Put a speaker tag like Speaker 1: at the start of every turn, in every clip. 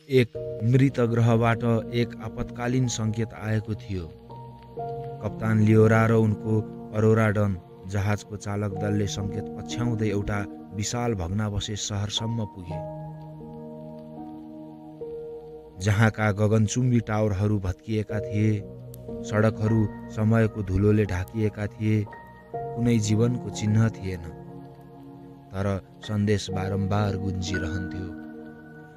Speaker 1: एक मृत ग्रहबाट एक आपतकालीन सङ्केत आएको थियो। कप्तान लियोरा र उनको अरोराडन जहाजको चालक दलले सङ्केत पछ्याउँदै एउटा विशाल भग्नावशेष सहरसम्म पुगे, जहाँका गगनचुम्बी टावरहरू भत्किएका थिए, सडकहरू समयको धुलोले ढाकिएका थिए, कुनै जीवनको चिन्ह थिएन। तर सन्देश बारम्बार गुन्जिरहन्थ्यो,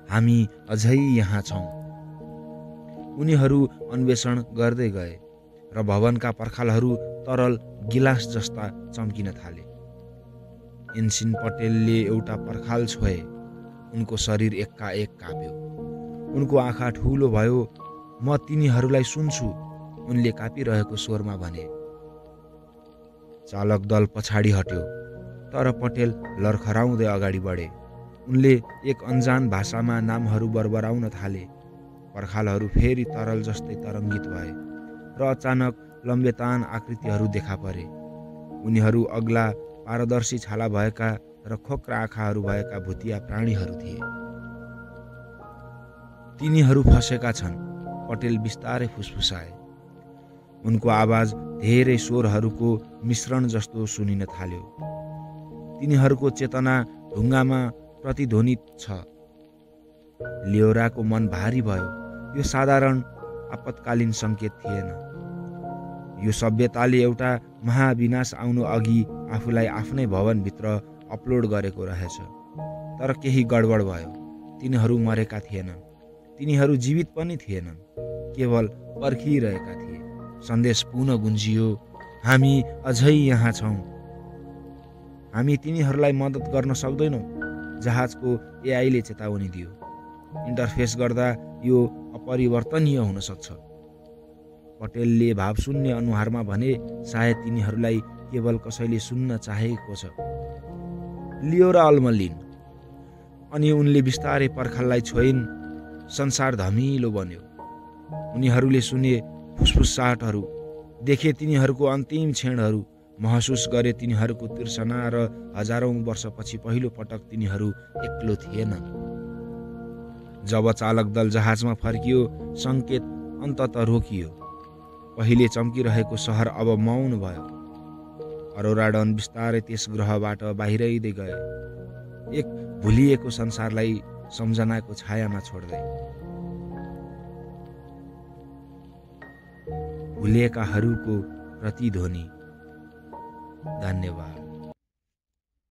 Speaker 1: हामी अझै यहाँ छौँ। उनीहरू अन्वेषण गर्दै गए र भवनका पर्खालहरू तरल गिलास जस्ता चम्किन थाले। एन्सिन पटेलले एउटा पर्खाल छोए। उनको शरीर एकाएक काप्यो। उनको आँखा ठुलो भयो। म तिनीहरूलाई सुन्छु, उनले कापिरहेको स्वरमा भने। चालक दल पछाडि हट्यो, तर पटेल लर्खराउँदै अगाडि बढे। उनले एक अनजान भाषामा नामहरू बरबराउन थाले। पर्खालहरू फेरि तरल जस्तै तरङ्गित भए र अचानक लम्बेतान आकृतिहरू देखा परे। उनीहरू अग्ला पारदर्शी छाला भएका र खोक्रा आँखाहरू भएका भुतिया प्राणीहरू थिए। तिनीहरू फसेका छन्, पटेल बिस्तारै फुसफुसाए। उनको आवाज धेरै स्वरहरूको मिश्रण जस्तो सुनिन थाल्यो। तिनीहरूको चेतना ढुङ्गामा प्रतिध्वनित छ। लियोराको मन भारी भयो। यो साधारण आपतकालीन सङ्केत थिएन। यो सभ्यताले एउटा महाविनाश आउनु अघि आफूलाई आफ्नै भवनभित्र अपलोड गरेको रहेछ। तर केही गडबड भयो। तिनीहरू मरेका थिएनन्। तिनीहरू जीवित पनि थिएनन्, केवल पर्खिरहेका थिए। सन्देश पुनः गुन्जियो, हामी अझै यहाँ छौँ। हामी तिनीहरूलाई मद्दत गर्न सक्दैनौँ, जहाजको एआईले चेतावनी दियो। इन्टरफेस गर्दा यो अपरिवर्तनीय हुन सक्छ। पटेलले भावशून्य अनुहारमा भने, सायद तिनीहरूलाई केवल कसैले सुन्न चाहेको छ। लियोरा अल्मलिन। अनि उनले बिस्तारै पर्खाललाई छोइन्। संसार धमिलो बन्यो। उनीहरूले सुने फुसफुसाहटहरू, देखे तिनीहरूको अन्तिम क्षणहरू, महसुस गरे तिनीहरूको तिर्सना र हजारौं वर्षपछि पहिलो पटक तिनीहरू एक्लो थिएनन्। जब चालक दल जहाजमा फर्कियो, सङ्केत अन्ततः रोकियो। पहिले चम्किरहेको सहर अब मौन भयो। अरोराडन बिस्तारै त्यस ग्रहबाट बाहिरिँदै गए, एक भुलिएको संसारलाई सम्झनाको छायामा छोड्दै। भुलिएकाहरूको प्रतिध्वनि। धन्यवाद।